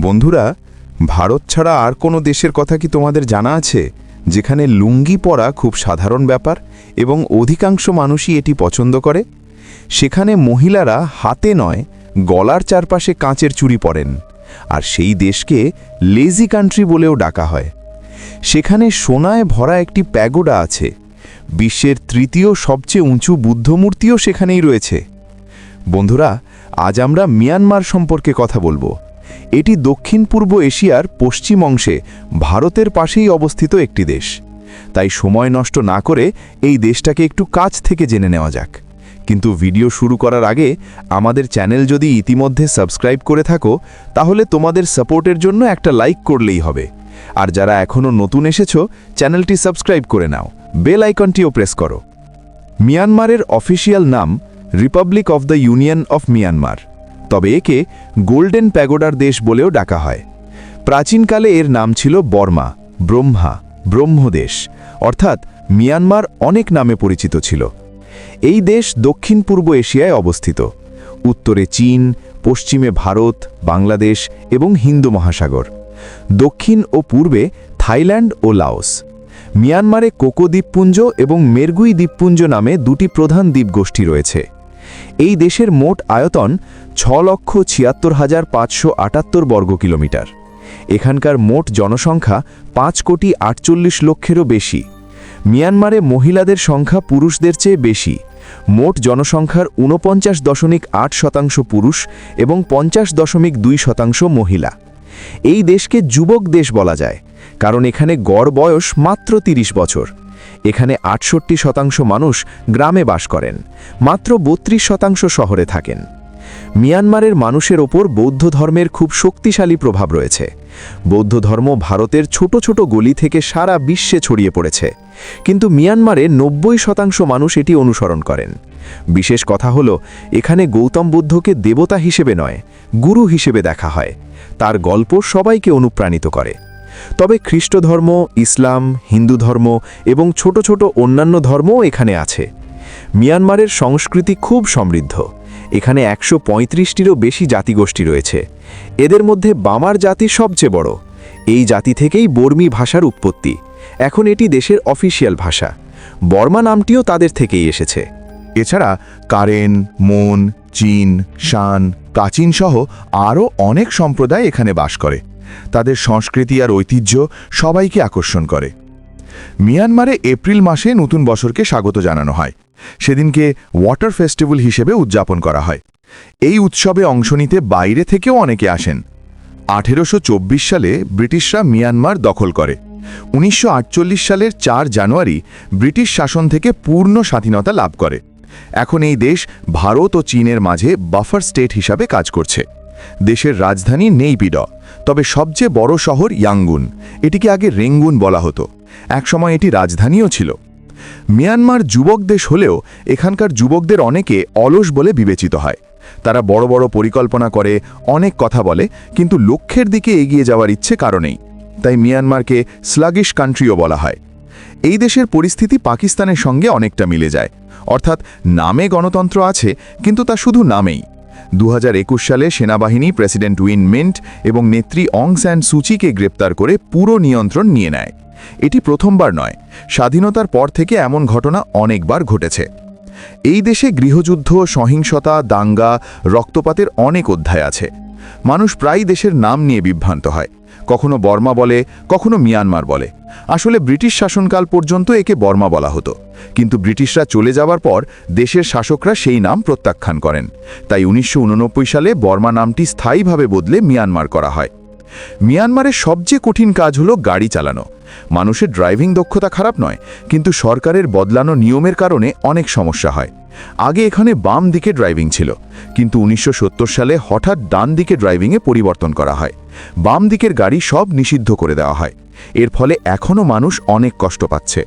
বন্ধুরা, ভারত ছাড়া আর কোনো দেশের কথা কি তোমাদের জানা আছে যেখানে লুঙ্গি পরা খুব সাধারণ ব্যাপার এবং অধিকাংশ মানুষই এটি পছন্দ করে? সেখানে মহিলারা হাতে নয়, গলার চারপাশে কাঁচের চুড়ি পরেন, আর সেই দেশকে লেজি কান্ট্রি বলেও ডাকা হয়। সেখানে সোনায় ভরা একটি প্যাগোডা আছে। বিশ্বের তৃতীয় সবচেয়ে উঁচু বুদ্ধমূর্তিও সেখানেই রয়েছে। বন্ধুরা, আজ আমরা মিয়ানমার সম্পর্কে কথা বলবো। এটি দক্ষিণ পূর্ব এশিয়ার পশ্চিম অংশে ভারতের পাশেই অবস্থিত একটি দেশ। তাই সময় নষ্ট না করে এই দেশটাকে একটু কাছ থেকে জেনে নেওয়া যাক। কিন্তু ভিডিও শুরু করার আগে আমাদের চ্যানেল যদি ইতিমধ্যে সাবস্ক্রাইব করে থাকো, তাহলে তোমাদের সাপোর্টের জন্য একটা লাইক করলেই হবে। আর যারা এখনও নতুন এসেছো, চ্যানেলটি সাবস্ক্রাইব করে নাও, বেল আইকনটিও প্রেস করো। মিয়ানমারের অফিসিয়াল নাম Republic of the union of Myanmar, তবে একে গোল্ডেন প্যাগোডার দেশ বলেও ডাকা হয়। প্রাচীনকালে এর নাম ছিল বর্মা, ব্রহ্মা, ব্রহ্মদেশ, অর্থাৎ মিয়ানমার অনেক নামে পরিচিত ছিল। এই দেশ দক্ষিণ পূর্ব এশিয়ায় অবস্থিত। উত্তরে চীন, পশ্চিমে ভারত, বাংলাদেশ এবং হিন্দু মহাসাগর। দক্ষিণ ও পূর্বে থাইল্যান্ড ও লাওস। মিয়ানমারে কোকো দ্বীপপুঞ্জ এবং মেরগুই দ্বীপপুঞ্জ নামে দুটি প্রধান দ্বীপগোষ্ঠী রয়েছে। এই দেশের মোট আয়তন 6,76,578 বর্গ কিলোমিটার। এখানকার মোট জনসংখ্যা 5,48,00,000-এরও বেশি। মিয়ানমারে মহিলাদের সংখ্যা পুরুষদের চেয়ে বেশি। মোট জনসংখ্যার 49.8% পুরুষ এবং 50.2% মহিলা। এই দেশকে যুবক দেশ বলা যায়, কারণ এখানে গড় বয়স মাত্র 30 বছর। এখানে 68% মানুষ গ্রামে বাস করেন, মাত্র 32% শহরে থাকেন। মিয়ানমারের মানুষের ওপর বৌদ্ধ ধর্মের খুব শক্তিশালী প্রভাব রয়েছে। বৌদ্ধ ধর্ম ভারতের ছোট ছোট গলি থেকে সারা বিশ্বে ছড়িয়ে পড়েছে, কিন্তু মিয়ানমারে 90% মানুষ এটি অনুসরণ করেন। বিশেষ কথা হলো, এখানে গৌতম বুদ্ধকে দেবতা হিসেবে নয়, গুরু হিসেবে দেখা হয়। তার গল্প সবাইকে অনুপ্রাণিত করে। তবে খ্রিস্ট ধর্ম, ইসলাম, হিন্দু ধর্ম এবং ছোট ছোট অন্যান্য ধর্মও এখানে আছে। মিয়ানমারের সংস্কৃতি খুব সমৃদ্ধ। এখানে 135টিরও বেশি জাতিগোষ্ঠী রয়েছে। এদের মধ্যে বামার জাতি সবচেয়ে বড়। এই জাতি থেকেই বর্মী ভাষার উৎপত্তি। এখন এটি দেশের অফিসিয়াল ভাষা। বর্মা নামটিও তাদের থেকেই এসেছে। এছাড়া কারেন, মন, চীন, শান, কাচিন সহ আরও অনেক সম্প্রদায় এখানে বাস করে। তাদের সংস্কৃতি আর ঐতিহ্য সবাইকে আকর্ষণ করে। মিয়ানমারে এপ্রিল মাসে নতুন বছরকে স্বাগত জানানো হয়। সেদিনকে ওয়াটার ফেস্টিভ্যাল হিসেবে উদযাপন করা হয়। এই উৎসবে অংশ নিতে বাইরে থেকেও অনেকে আসেন। 1824 সালে ব্রিটিশরা মিয়ানমার দখল করে। 1948 সালের 4 জানুয়ারি ব্রিটিশ শাসন থেকে পূর্ণ স্বাধীনতা লাভ করে। এখন এই দেশ ভারত ও চীনের মাঝে বাফার স্টেট হিসাবে কাজ করছে। দেশের রাজধানী নেইপিডো, তবে সবচেয়ে বড় শহর ইয়াঙ্গুন। এটিকে আগে রেঙ্গুন বলা হতো। একসময় এটি রাজধানীও ছিল। মিয়ানমার যুবক দেশ হলেও এখানকার যুবকদের অনেকে অলস বলে বিবেচিত হয়। তারা বড় বড় পরিকল্পনা করে, অনেক কথা বলে, কিন্তু লক্ষ্যের দিকে এগিয়ে যাওয়ার ইচ্ছে কারণেই। তাই মিয়ানমারকে স্লাগিশ কান্ট্রিও বলা হয়। এই দেশের পরিস্থিতি পাকিস্তানের সঙ্গে অনেকটা মিলে যায়, অর্থাৎ নামে গণতন্ত্র আছে, কিন্তু তা শুধু নামেই। 2021 সালে সেনাবাহিনী প্রেসিডেন্ট উইন মিন্ট এবং নেত্রী অং স্যান সুচিকে গ্রেপ্তার করে পুরো নিয়ন্ত্রণ নিয়ে নেয়। এটি প্রথমবার নয়, স্বাধীনতার পর থেকে এমন ঘটনা অনেকবার ঘটেছে। এই দেশে গৃহযুদ্ধ, সহিংসতা, দাঙ্গা, রক্তপাতের অনেক অধ্যায় আছে। মানুষ প্রায় দেশের নাম নিয়ে বিভ্রান্ত হয়। কখনো বর্মা বলে, কখনো মিয়ানমার বলে। আসলে ব্রিটিশ শাসনকাল পর্যন্ত একে বর্মা বলা হতো, কিন্তু ব্রিটিশরা চলে যাওয়ার পর দেশের শাসকরা সেই নাম প্রত্যাখ্যান করেন। তাই 1989 সালে বর্মা নামটি স্থায়ীভাবে বদলে মিয়ানমার করা হয়। মিয়ানমারের সবচেয়ে কঠিন কাজ হলো গাড়ি চালানো। মানুষের ড্রাইভিং দক্ষতা খারাপ নয়, কিন্তু সরকারের বদলানো নিয়মের কারণে অনেক সমস্যা হয়। আগে এখানে বাম দিকে ড্রাইভিং ছিল, কিন্তু 1970 সালে হঠাৎ ডান দিকে ড্রাইভিংয়ে পরিবর্তন করা হয়। বাম দিকের গাড়ি সব নিষিদ্ধ করে দেওয়া হয়। এর ফলে এখনও মানুষ অনেক কষ্ট পাচ্ছে।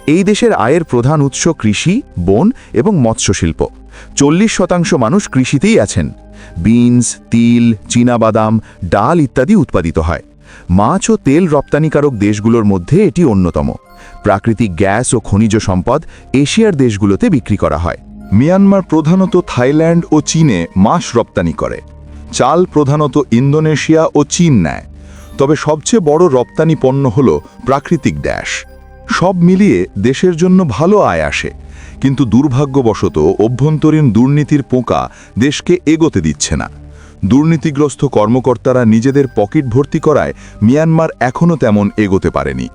এই দেশের আয়ের প্রধান উৎস কৃষি, বন এবং মৎস্যশিল্প। 40% মানুষ কৃষিতেই আছেন। বিনস, তিল, চীনাবাদাম, ডাল ইত্যাদি উৎপাদিত হয়। মাছ ও তেল রপ্তানিকারক দেশগুলোর মধ্যে এটি অন্যতম। প্রাকৃতিক গ্যাস ও খনিজ সম্পদ এশিয়ার দেশগুলোতে বিক্রি করা হয়। মিয়ানমার প্রধানত থাইল্যান্ড ও চীনে মাছ রপ্তানি করে। চাল প্রধানত ইন্দোনেশিয়া ও চীন নেয়, তবে সবচেয়ে বড় রপ্তানি পণ্য হল প্রাকৃতিক গ্যাস। সব মিলিয়ে দেশের জন্য ভালো আয় আসে, কিন্তু দুর্ভাগ্যবশত অভ্যন্তরীণ দুর্নীতির পোকা দেশকে এগোতে দিচ্ছে না। দুর্নীতিগ্রস্ত কর্মকর্তারা নিজেদের পকেট ভর্তি করায় মিয়ানমার এখনও তেমন এগোতে পারেনি।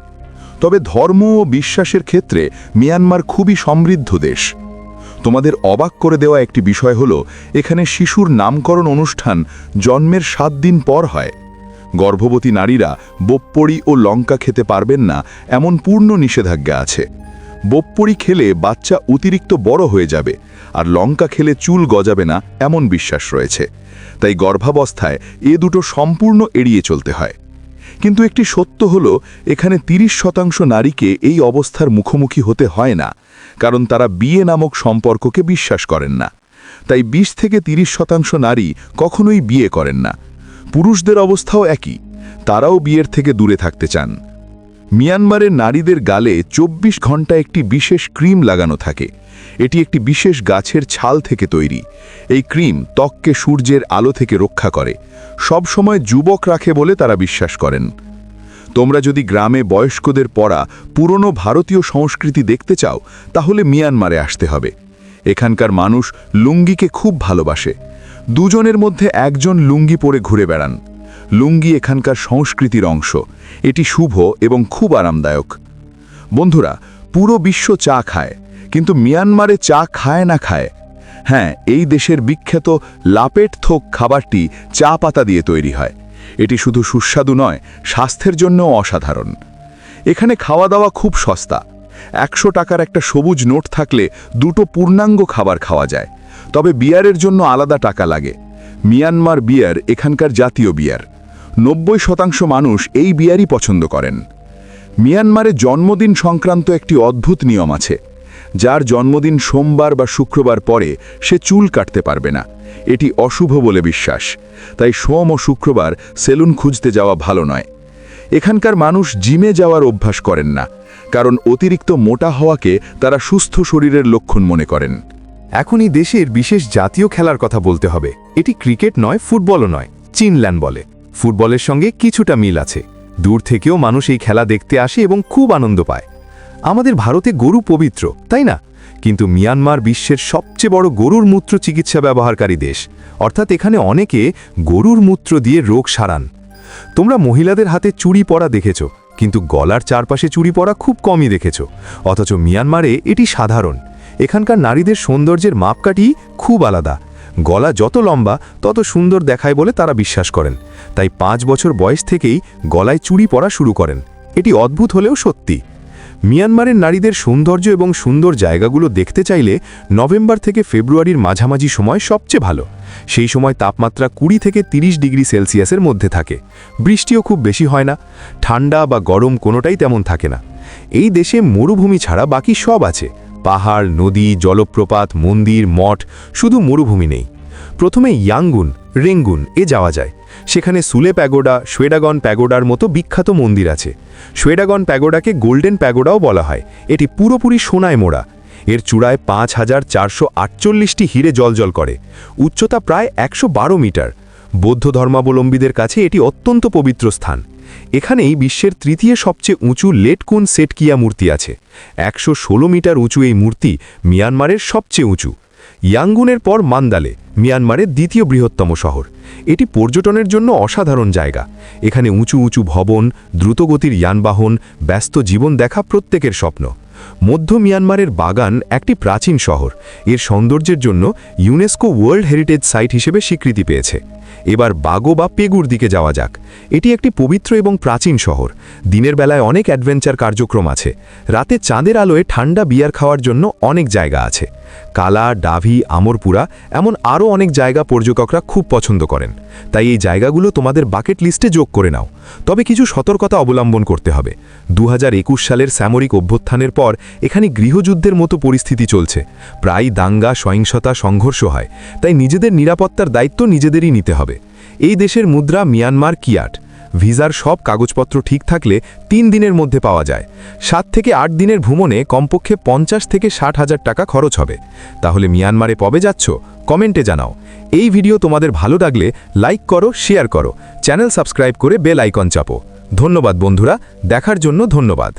তবে ধর্ম ও বিশ্বাসের ক্ষেত্রে মিয়ানমার খুবই সমৃদ্ধ দেশ। তোমাদের অবাক করে দেওয়া একটি বিষয় হলো, এখানে শিশুর নামকরণ অনুষ্ঠান জন্মের 7 দিন পর হয়। গর্ভবতী নারীরা বোপ্পড়ি ও লঙ্কা খেতে পারবেন না এমন পূর্ণ নিষেধাজ্ঞা আছে। বোপ্পড়ি খেলে বাচ্চা অতিরিক্ত বড় হয়ে যাবে, আর লঙ্কা খেলে চুল গজাবে না এমন বিশ্বাস রয়েছে। তাই গর্ভাবস্থায় এ দুটো সম্পূর্ণ এড়িয়ে চলতে হয়। কিন্তু একটি সত্য হলো, এখানে 30% নারীকে এই অবস্থার মুখোমুখি হতে হয় না, কারণ তারা বিয়ে নামক সম্পর্ককে বিশ্বাস করেন না। তাই 20 থেকে 30% নারী কখনোই বিয়ে করেন না। পুরুষদের অবস্থাও একই, তারাও বিয়ের থেকে দূরে থাকতে চান। মিয়ানমারের নারীদের গালে 24 ঘন্টা একটি বিশেষ ক্রিম লাগানো থাকে। এটি একটি বিশেষ গাছের ছাল থেকে তৈরি। এই ক্রিম ত্বককে সূর্যের আলো থেকে রক্ষা করে, সব সময় যুবক রাখে বলে তারা বিশ্বাস করেন। তোমরা যদি গ্রামে বয়স্কদের পরা পুরনো ভারতীয় সংস্কৃতি দেখতে চাও, তাহলে মিয়ানমারে আসতে হবে। এখানকার মানুষ লুঙ্গিকে খুব ভালোবাসে। দুজনের মধ্যে একজন লুঙ্গি পরে ঘুরে বেড়ান। লুঙ্গি এখানকার সংস্কৃতির অংশ। এটি শুভ এবং খুব আরামদায়ক। বন্ধুরা, পুরো বিশ্ব চা খায়, কিন্তু মিয়ানমারে চা খায় না খায়। হ্যাঁ, এই দেশের বিখ্যাত লাপেট থোক খাবারটি চা পাতা দিয়ে তৈরি হয়। এটি শুধু সুস্বাদু নয়, স্বাস্থ্যের জন্যও অসাধারণ। এখানে খাওয়া দাওয়া খুব সস্তা। 100 টাকার একটা সবুজ নোট থাকলে 2টো পূর্ণাঙ্গ খাবার খাওয়া যায়। তবে বিয়ারের জন্য আলাদা টাকা লাগে। মিয়ানমার বিয়ার এখানকার জাতীয় বিয়ার। 90% মানুষ এই বিয়ারই পছন্দ করেন। মিয়ানমারে জন্মদিন সংক্রান্ত একটি অদ্ভুত নিয়ম আছে। যার জন্মদিন সোমবার বা শুক্রবার পরে, সে চুল কাটতে পারবে না। এটি অশুভ বলে বিশ্বাস। তাই সোম ও শুক্রবার সেলুন খুঁজতে যাওয়া ভালো নয়। এখানকার মানুষ জিমে যাওয়ার অভ্যাস করেন না, কারণ অতিরিক্ত মোটা হওয়াকে তারা সুস্থ শরীরের লক্ষণ মনে করেন। এখনই দেশের বিশেষ জাতীয় খেলার কথা বলতে হবে। এটি ক্রিকেট নয়, ফুটবলও নয়, চিনল্যান্ড বলে। ফুটবলের সঙ্গে কিছুটা মিল আছে। দূর থেকেও মানুষ এই খেলা দেখতে আসে এবং খুব আনন্দ পায়। আমাদের ভারতে গরু পবিত্র, তাই না? কিন্তু মিয়ানমার বিশ্বের সবচেয়ে বড় গরুর মূত্র চিকিৎসা ব্যবহারকারী দেশ। অর্থাৎ এখানে অনেকে গরুর মূত্র দিয়ে রোগ সারান। তোমরা মহিলাদের হাতে চুড়ি পরা দেখেছ, কিন্তু গলার চারপাশে চুড়ি পরা খুব কমই দেখেছ। অথচ মিয়ানমারে এটি সাধারণ। এখানকার নারীদের সৌন্দর্যের মাপকাঠি খুব আলাদা। গলা যত লম্বা তত সুন্দর দেখায় বলে তারা বিশ্বাস করেন। তাই 5 বছর বয়স থেকেই গলায় চুড়ি পরা শুরু করেন। এটি অদ্ভুত হলেও সত্যি। মিয়ানমারের নারীদের সৌন্দর্য এবং সুন্দর জায়গাগুলো দেখতে চাইলে নভেম্বর থেকে ফেব্রুয়ারির মাঝামাঝি সময় সবচেয়ে ভালো। সেই সময় তাপমাত্রা 20 থেকে 30 ডিগ্রি সেলসিয়াসের মধ্যে থাকে। বৃষ্টিও খুব বেশি হয় না। ঠান্ডা বা গরম কোনোটাই তেমন থাকে না। এই দেশে মরুভূমি ছাড়া বাকি সব আছে। পাহাড়, নদী, জলপ্রপাত, মন্দির, মঠ, শুধু মরুভূমি নেই। প্রথমে ইয়াঙ্গুন, রেঙ্গুন যাওয়া যায়। সেখানে সুলে প্যাগোডা, শোয়েডাগন প্যাগোডার মতো বিখ্যাত মন্দির আছে। শোয়েডাগন প্যাগোডাকে গোল্ডেন প্যাগোডাও বলা হয়। এটি পুরোপুরি সোনায় মোড়া। এর চূড়ায় 5448টি হিরে জ্বলজ্বল করে। উচ্চতা প্রায় 112 মিটার। বৌদ্ধ ধর্মাবলম্বীদের কাছে এটি অত্যন্ত পবিত্র স্থান। এখানেই বিশ্বের 3য় সবচেয়ে উঁচু লেটকুন সেটকিয়া মূর্তি আছে। 116 মিটার উঁচু এই মূর্তি মিয়ানমারের সবচেয়ে উঁচু। ইয়াঙ্গুনের পর মান্দালে, মিয়ানমারের 2য় বৃহত্তম শহর। এটি পর্যটনের জন্য অসাধারণ জায়গা। এখানে উঁচু উঁচু ভবন, দ্রুতগতির যানবাহন, ব্যস্ত জীবন দেখা প্রত্যেকের স্বপ্ন। মধ্য মিয়ানমারের বাগান একটি প্রাচীন শহর। এর সৌন্দর্যের জন্য ইউনেস্কো ওয়ার্ল্ড হেরিটেজ সাইট হিসেবে স্বীকৃতি পেয়েছে। এবার বাগো বা পেগুর দিকে যাওয়া যাক। এটি একটি পবিত্র এবং প্রাচীন শহর। দিনের বেলায় অনেক অ্যাডভেঞ্চার কার্যক্রম আছে। রাতে চাঁদের আলোয় ঠান্ডা বিয়ার খাওয়ার জন্য অনেক জায়গা আছে। কালা, ডাভি, আমরপুরা এমন আরও অনেক জায়গা পর্যটকরা খুব পছন্দ করেন। তাই এই জায়গাগুলো তোমাদের বাকেট লিস্টে যোগ করে নাও। তবে কিছু সতর্কতা অবলম্বন করতে হবে। 2021 সালের সামরিক অভ্যুত্থানের পর এখানে গৃহযুদ্ধের মতো পরিস্থিতি চলছে। প্রায় দাঙ্গা, সহিংসতা, সংঘর্ষ হয়। তাই নিজেদের নিরাপত্তার দায়িত্ব নিজেদেরই নিতে হবে। এই দেশের মুদ্রা মিয়ানমার কিয়াট। ভিসার সব কাগজপত্র ঠিক থাকলে 3 দিনের মধ্যে পাওয়া যায়। 7 থেকে 8 দিনের ভ্রমণে কমপক্ষে 50 থেকে 60,000 টাকা খরচ হবে। তাহলে মিয়ানমারে কবে যাচ্ছ কমেন্টে জানাও। এই ভিডিও তোমাদের ভালো লাগলে লাইক করো, শেয়ার করো, চ্যানেল সাবস্ক্রাইব করে বেল আইকন চাপো। ধন্যবাদ বন্ধুরা, দেখার জন্য ধন্যবাদ।